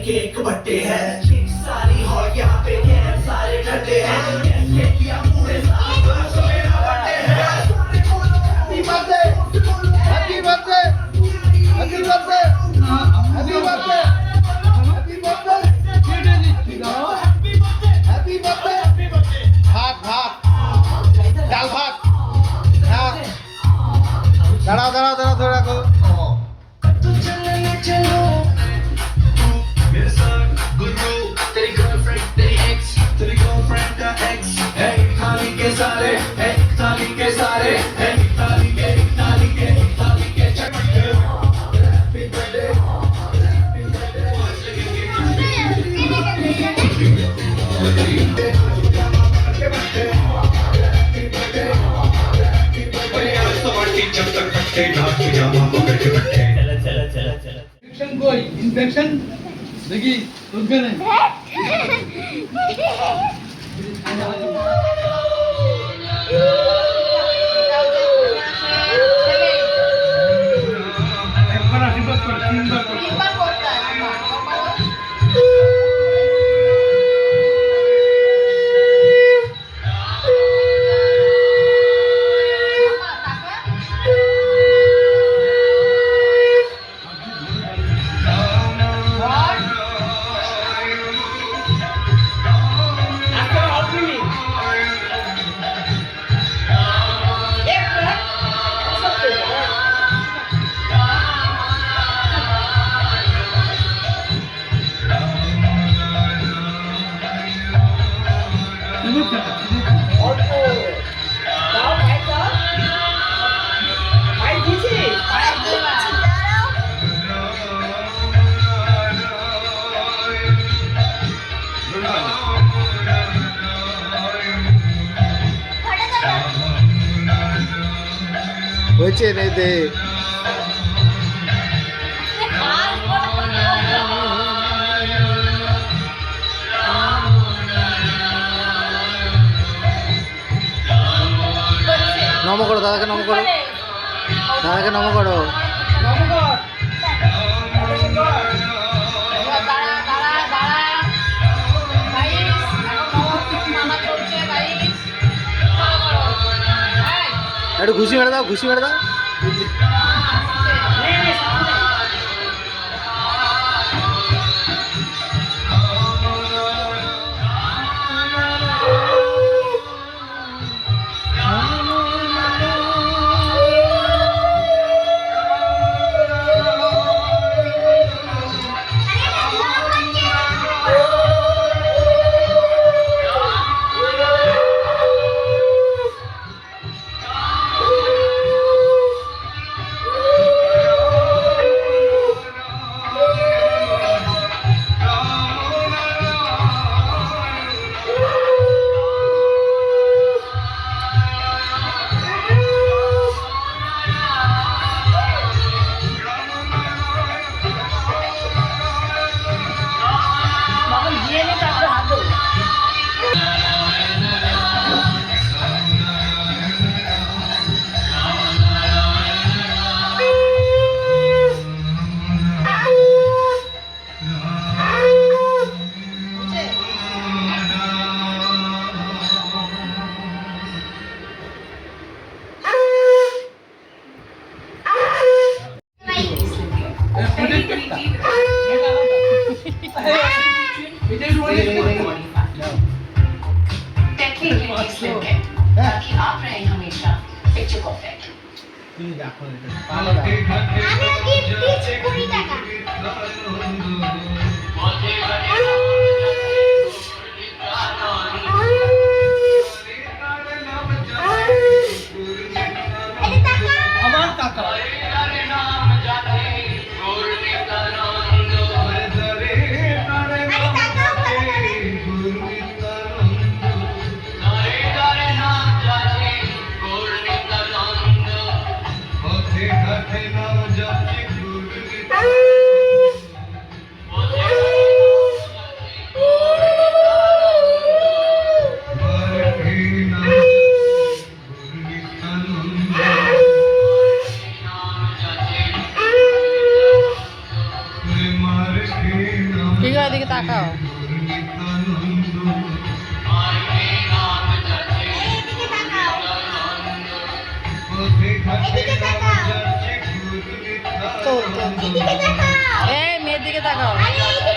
Cake बट्टे हैं सारी हॉट यहाँ पे गेम सारे ठंडे हैं happy birthday happy birthday happy birthday happy birthday happy birthday भात भात डाल भात दाঁড়াও দাঁড়াও দাঁড়াও ধরে রাখো इन्फेक्शन देखी रुक गए হয়েছে নেই দে নম করো দাদাকে নম করো দাদাকে নম করো একটু ঘুষি মেরে দাও ঘুষি মেরে দাও टेक्निक है ताकि आप रहें हमेशा पिक्चर परफेक्ट। তুই দেখো এটা আমিও গিফট দিচ্ছি 20 টাকা। এটা টাকা। আমার টাকা আরে টাকাও ভালো লাগে। ঠিক আছে এদিকে তাকাও। এদিকে তাকাও। তো এদিকে তাকাও। এই মেয়ের দিকে তাকাও। আরে এদিকে